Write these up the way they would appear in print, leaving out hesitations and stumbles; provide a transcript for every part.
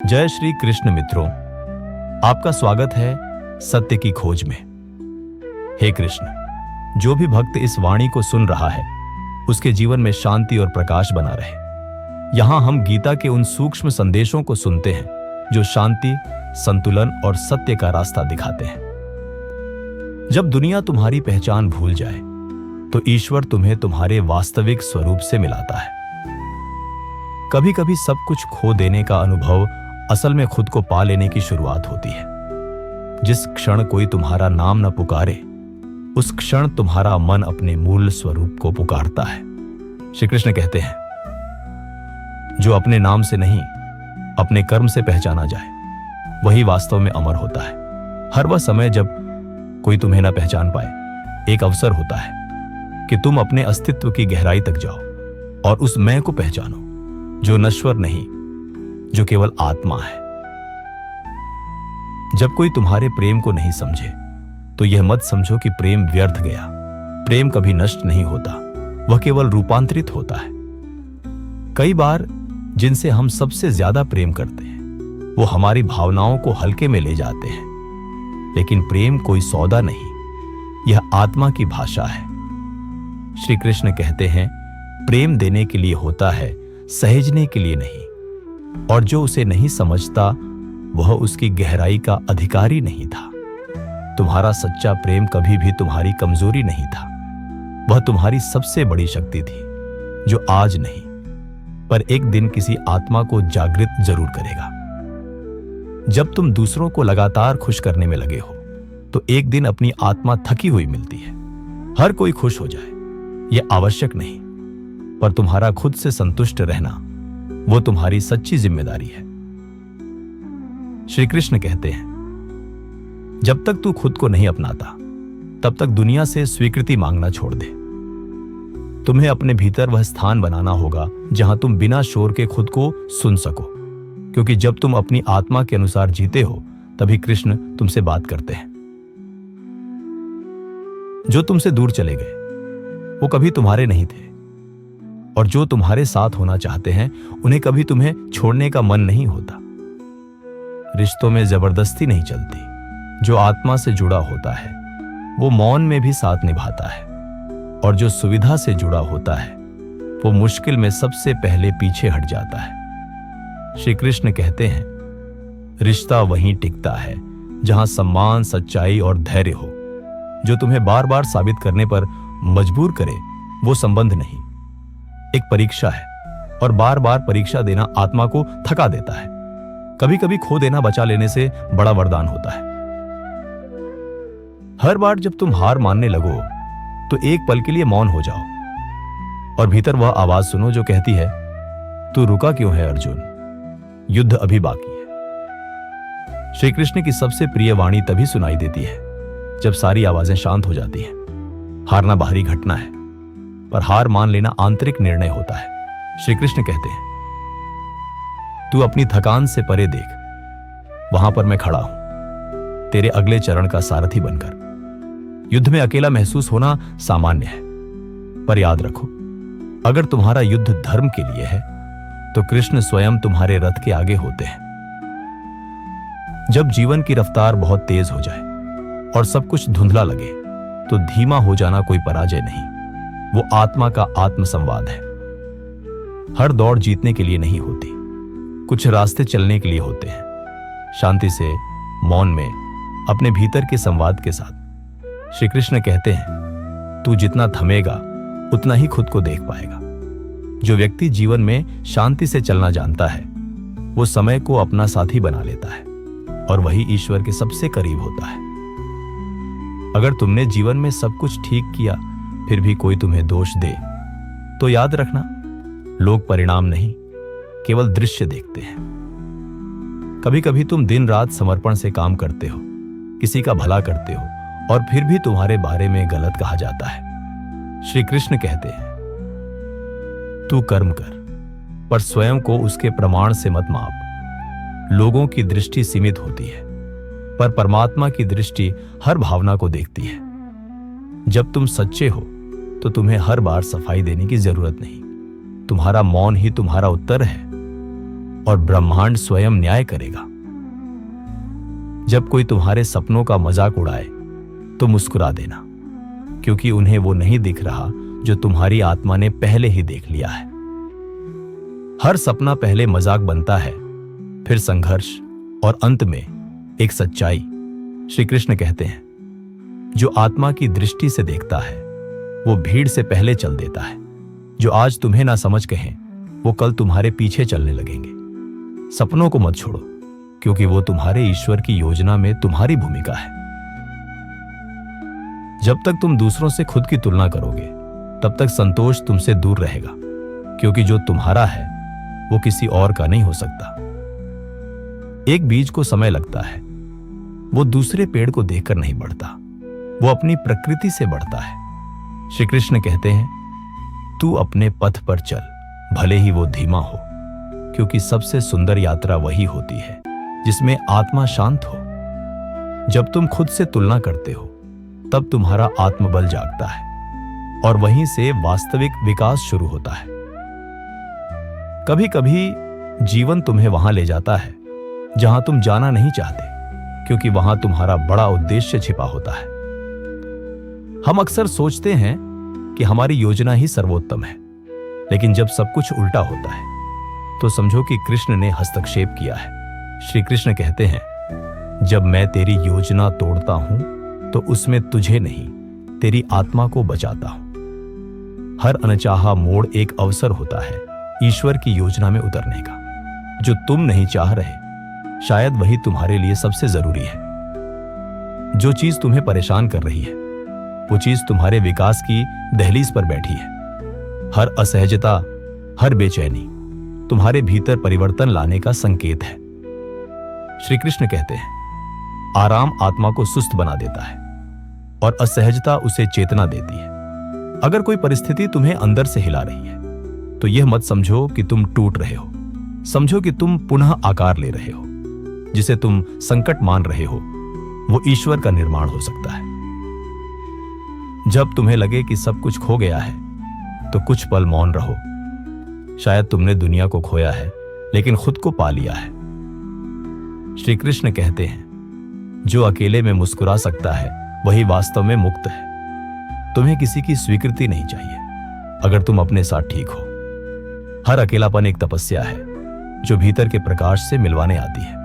जय श्री कृष्ण मित्रों, आपका स्वागत है सत्य की खोज में। हे कृष्ण, जो भी भक्त इस वाणी को सुन रहा है उसके जीवन में शांति और प्रकाश बना रहे। यहां हम गीता के उन सूक्ष्म संदेशों को सुनते हैं जो शांति, संतुलन और सत्य का रास्ता दिखाते हैं। जब दुनिया तुम्हारी पहचान भूल जाए तो ईश्वर तुम्हें तुम्हारे वास्तविक स्वरूप से मिलाता है। कभी कभी सब कुछ खो देने का अनुभव असल में खुद को पा लेने की शुरुआत होती है। जिस क्षण कोई तुम्हारा नाम न पुकारे उस क्षण तुम्हारा मन अपने मूल स्वरूप को पुकारता है। श्री कृष्ण कहते हैं, जो अपने नाम से नहीं अपने कर्म से पहचाना जाए वही वास्तव में अमर होता है। हर वह समय जब कोई तुम्हें न पहचान पाए एक अवसर होता है कि तुम अपने अस्तित्व की गहराई तक जाओ और उस मैं को पहचानो जो नश्वर नहीं, जो केवल आत्मा है। जब कोई तुम्हारे प्रेम को नहीं समझे तो यह मत समझो कि प्रेम व्यर्थ गया। प्रेम कभी नष्ट नहीं होता, वह केवल रूपांतरित होता है। कई बार जिनसे हम सबसे ज्यादा प्रेम करते हैं वो हमारी भावनाओं को हल्के में ले जाते हैं, लेकिन प्रेम कोई सौदा नहीं, यह आत्मा की भाषा है। श्री कृष्ण कहते हैं, प्रेम देने के लिए होता है, सहेजने के लिए नहीं। और जो उसे नहीं समझता वह उसकी गहराई का अधिकारी नहीं था। तुम्हारा सच्चा प्रेम कभी भी तुम्हारी कमजोरी नहीं था, वह तुम्हारी सबसे बड़ी शक्ति थी जो आज नहीं पर एक दिन किसी आत्मा को जागृत जरूर करेगा। जब तुम दूसरों को लगातार खुश करने में लगे हो तो एक दिन अपनी आत्मा थकी हुई मिलती है। हर कोई खुश हो जाए यह आवश्यक नहीं, पर तुम्हारा खुद से संतुष्ट रहना वो तुम्हारी सच्ची जिम्मेदारी है। श्री कृष्ण कहते हैं, जब तक तू खुद को नहीं अपनाता तब तक दुनिया से स्वीकृति मांगना छोड़ दे। तुम्हें अपने भीतर वह स्थान बनाना होगा जहां तुम बिना शोर के खुद को सुन सको, क्योंकि जब तुम अपनी आत्मा के अनुसार जीते हो तभी कृष्ण तुमसे बात करते हैं। जो तुमसे दूर चले गए वो कभी तुम्हारे नहीं थे, और जो तुम्हारे साथ होना चाहते हैं उन्हें कभी तुम्हें छोड़ने का मन नहीं होता। रिश्तों में जबरदस्ती नहीं चलती। जो आत्मा से जुड़ा होता है वो मौन में भी साथ निभाता है, और जो सुविधा से जुड़ा होता है वो मुश्किल में सबसे पहले पीछे हट जाता है। श्री कृष्ण कहते हैं, रिश्ता वहीं टिकता है जहां सम्मान, सच्चाई और धैर्य हो। जो तुम्हें बार बार साबित करने पर मजबूर करे वो संबंध नहीं, एक परीक्षा है, और बार बार परीक्षा देना आत्मा को थका देता है। कभी कभी खो देना बचा लेने से बड़ा वरदान होता है। हर बार जब तुम हार मानने लगो तो एक पल के लिए मौन हो जाओ और भीतर वह आवाज सुनो जो कहती है, तू रुका क्यों है अर्जुन, युद्ध अभी बाकी है। श्री कृष्ण की सबसे प्रिय वाणी तभी सुनाई देती है जब सारी आवाजें शांत हो जाती हैं। हारना बाहरी घटना है, पर हार मान लेना आंतरिक निर्णय होता है। श्री कृष्ण कहते हैं, तू अपनी थकान से परे देख, वहां पर मैं खड़ा हूं तेरे अगले चरण का सारथी बनकर। युद्ध में अकेला महसूस होना सामान्य है, पर याद रखो, अगर तुम्हारा युद्ध धर्म के लिए है तो कृष्ण स्वयं तुम्हारे रथ के आगे होते हैं। जब जीवन की रफ्तार बहुत तेज हो जाए और सब कुछ धुंधला लगे तो धीमा हो जाना कोई पराजय नहीं, वो आत्मा का आत्मसंवाद है। हर दौड़ जीतने के लिए नहीं होती, कुछ रास्ते चलने के लिए होते हैं, शांति से, मौन में, अपने भीतर के संवाद के साथ। श्री कृष्ण कहते हैं, तू जितना थमेगा उतना ही खुद को देख पाएगा। जो व्यक्ति जीवन में शांति से चलना जानता है वो समय को अपना साथी बना लेता है, और वही ईश्वर के सबसे करीब होता है। अगर तुमने जीवन में सब कुछ ठीक किया फिर भी कोई तुम्हें दोष दे तो याद रखना, लोग परिणाम नहीं केवल दृश्य देखते हैं। कभी कभी तुम दिन रात समर्पण से काम करते हो, किसी का भला करते हो, और फिर भी तुम्हारे बारे में गलत कहा जाता है। श्री कृष्ण कहते हैं, तू कर्म कर पर स्वयं को उसके प्रमाण से मत माप। लोगों की दृष्टि सीमित होती है पर परमात्मा की दृष्टि हर भावना को देखती है। जब तुम सच्चे हो तो तुम्हें हर बार सफाई देने की जरूरत नहीं, तुम्हारा मौन ही तुम्हारा उत्तर है। और ब्रह्मांड स्वयं न्याय करेगा। जब कोई तुम्हारे सपनों का मजाक उड़ाए तो मुस्कुरा देना, क्योंकि उन्हें वो नहीं दिख रहा जो तुम्हारी आत्मा ने पहले ही देख लिया है। हर सपना पहले मजाक बनता है, फिर संघर्ष और अंत में एक सच्चाई। श्री कृष्ण कहते हैं, जो आत्मा की दृष्टि से देखता है वो भीड़ से पहले चल देता है। जो आज तुम्हें ना समझ कहें वो कल तुम्हारे पीछे चलने लगेंगे। सपनों को मत छोड़ो, क्योंकि वो तुम्हारे ईश्वर की योजना में तुम्हारी भूमिका है। जब तक तुम दूसरों से खुद की तुलना करोगे तब तक संतोष तुमसे दूर रहेगा, क्योंकि जो तुम्हारा है वो किसी और का नहीं हो सकता। एक बीज को समय लगता है, वो दूसरे पेड़ को देखकर नहीं बढ़ता, वो अपनी प्रकृति से बढ़ता है। श्री कृष्ण कहते हैं, तू अपने पथ पर चल, भले ही वो धीमा हो, क्योंकि सबसे सुंदर यात्रा वही होती है जिसमें आत्मा शांत हो। जब तुम खुद से तुलना करते हो तब तुम्हारा आत्मबल जागता है और वहीं से वास्तविक विकास शुरू होता है। कभी कभी जीवन तुम्हें वहां ले जाता है जहां तुम जाना नहीं चाहते, क्योंकि वहां तुम्हारा बड़ा उद्देश्य छिपा होता है। हम अक्सर सोचते हैं कि हमारी योजना ही सर्वोत्तम है, लेकिन जब सब कुछ उल्टा होता है तो समझो कि कृष्ण ने हस्तक्षेप किया है। श्री कृष्ण कहते हैं, जब मैं तेरी योजना तोड़ता हूं तो उसमें तुझे नहीं, तेरी आत्मा को बचाता हूं। हर अनचाहा मोड़ एक अवसर होता है ईश्वर की योजना में उतरने का। जो तुम नहीं चाह रहे, शायद वही तुम्हारे लिए सबसे जरूरी है। जो चीज तुम्हें परेशान कर रही है वो चीज तुम्हारे विकास की दहलीज पर बैठी है। हर असहजता, हर बेचैनी तुम्हारे भीतर परिवर्तन लाने का संकेत है। श्री कृष्ण कहते हैं, आराम आत्मा को सुस्त बना देता है और असहजता उसे चेतना देती है। अगर कोई परिस्थिति तुम्हें अंदर से हिला रही है तो यह मत समझो कि तुम टूट रहे हो, समझो कि तुम पुनः आकार ले रहे हो। जिसे तुम संकट मान रहे हो वो ईश्वर का निर्माण हो सकता है। जब तुम्हें लगे कि सब कुछ खो गया है तो कुछ पल मौन रहो। शायद तुमने दुनिया को खोया है लेकिन खुद को पा लिया है। श्री कृष्ण कहते हैं, जो अकेले में मुस्कुरा सकता है वही वास्तव में मुक्त है। तुम्हें किसी की स्वीकृति नहीं चाहिए अगर तुम अपने साथ ठीक हो। हर अकेलापन एक तपस्या है जो भीतर के प्रकाश से मिलवाने आती है।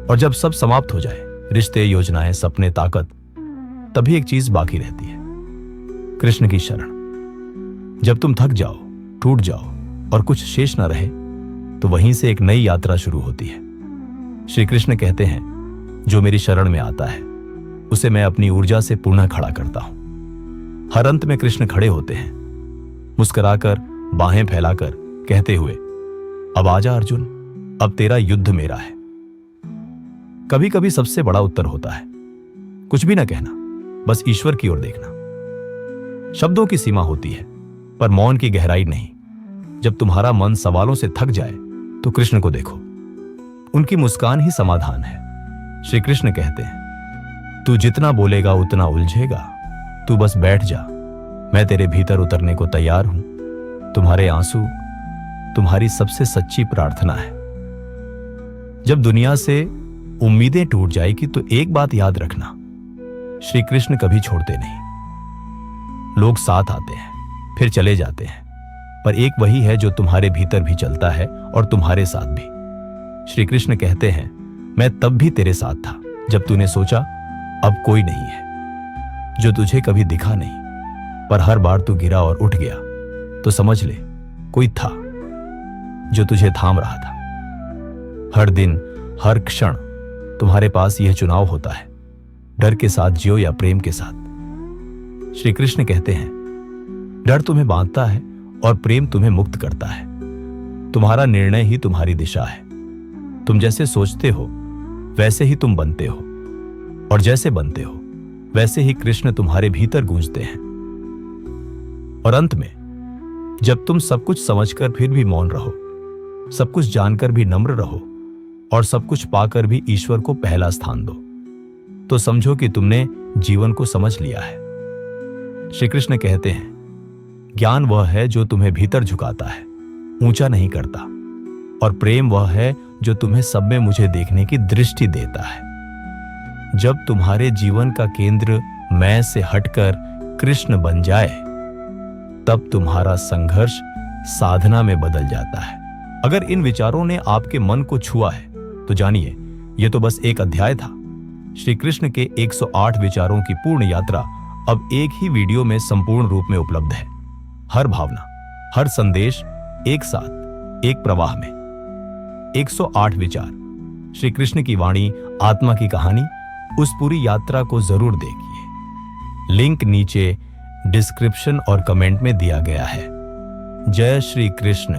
और जब सब समाप्त हो जाए, रिश्ते, योजनाएं, सपने, ताकत, तभी एक चीज बाकी रहती है, कृष्ण की शरण। जब तुम थक जाओ, टूट जाओ और कुछ शेष न रहे तो वहीं से एक नई यात्रा शुरू होती है। श्री कृष्ण कहते हैं, जो मेरी शरण में आता है उसे मैं अपनी ऊर्जा से पुनः खड़ा करता हूं। हर अंत में कृष्ण खड़े होते हैं, मुस्कुराकर, बाहें फैलाकर, कहते हुए, अब आजा अर्जुन, अब तेरा युद्ध मेरा है। कभी कभी सबसे बड़ा उत्तर होता है कुछ भी ना कहना, बस ईश्वर की ओर देखना। शब्दों की सीमा होती है पर मौन की गहराई नहीं। जब तुम्हारा मन सवालों से थक जाए तो कृष्ण को देखो, उनकी मुस्कान ही समाधान है। श्री कृष्ण कहते हैं, तू जितना बोलेगा उतना उलझेगा, तू बस बैठ जा, मैं तेरे भीतर उतरने को तैयार हूं। तुम्हारे आंसू तुम्हारी सबसे सच्ची प्रार्थना है। जब दुनिया से उम्मीदें टूट जाएगी तो एक बात याद रखना, श्री कृष्ण कभी छोड़ते नहीं। लोग साथ आते हैं फिर चले जाते हैं, पर एक वही है जो तुम्हारे भीतर भी चलता है और तुम्हारे साथ भी। श्री कृष्ण कहते हैं, मैं तब भी तेरे साथ था जब तूने सोचा अब कोई नहीं है। जो तुझे कभी दिखा नहीं, पर हर बार तू गिरा और उठ गया तो समझ ले कोई था जो तुझे थाम रहा था। हर दिन, हर क्षण तुम्हारे पास यह चुनाव होता है, डर के साथ जियो या प्रेम के साथ। श्री कृष्ण कहते हैं, डर तुम्हें बांधता है और प्रेम तुम्हें मुक्त करता है। तुम्हारा निर्णय ही तुम्हारी दिशा है। तुम जैसे सोचते हो वैसे ही तुम बनते हो, और जैसे बनते हो वैसे ही कृष्ण तुम्हारे भीतर गूंजते हैं। और अंत में, जब तुम सब कुछ समझकर फिर भी मौन रहो, सब कुछ जानकर भी नम्र रहो और सब कुछ पाकर भी ईश्वर को पहला स्थान दो, तो समझो कि तुमने जीवन को समझ लिया है। श्री कृष्ण कहते हैं, ज्ञान वह है जो तुम्हें भीतर झुकाता है, ऊंचा नहीं करता, और प्रेम वह है जो तुम्हें सब में मुझे देखने की दृष्टि देता है। जब तुम्हारे जीवन का केंद्र मैं से हटकर कृष्ण बन जाए, तब तुम्हारा संघर्ष साधना में बदल जाता है। अगर इन विचारों ने आपके मन को छुआ है तो जानिए, यह तो बस एक अध्याय था। श्री कृष्ण के 108 विचारों की पूर्ण यात्रा अब एक ही वीडियो में संपूर्ण रूप में उपलब्ध है। हर भावना, हर संदेश एक साथ, एक प्रवाह में। 108 विचार, श्री कृष्ण की वाणी, आत्मा की कहानी। उस पूरी यात्रा को जरूर देखिए। लिंक नीचे डिस्क्रिप्शन और कमेंट में दिया गया है। जय श्री कृष्ण।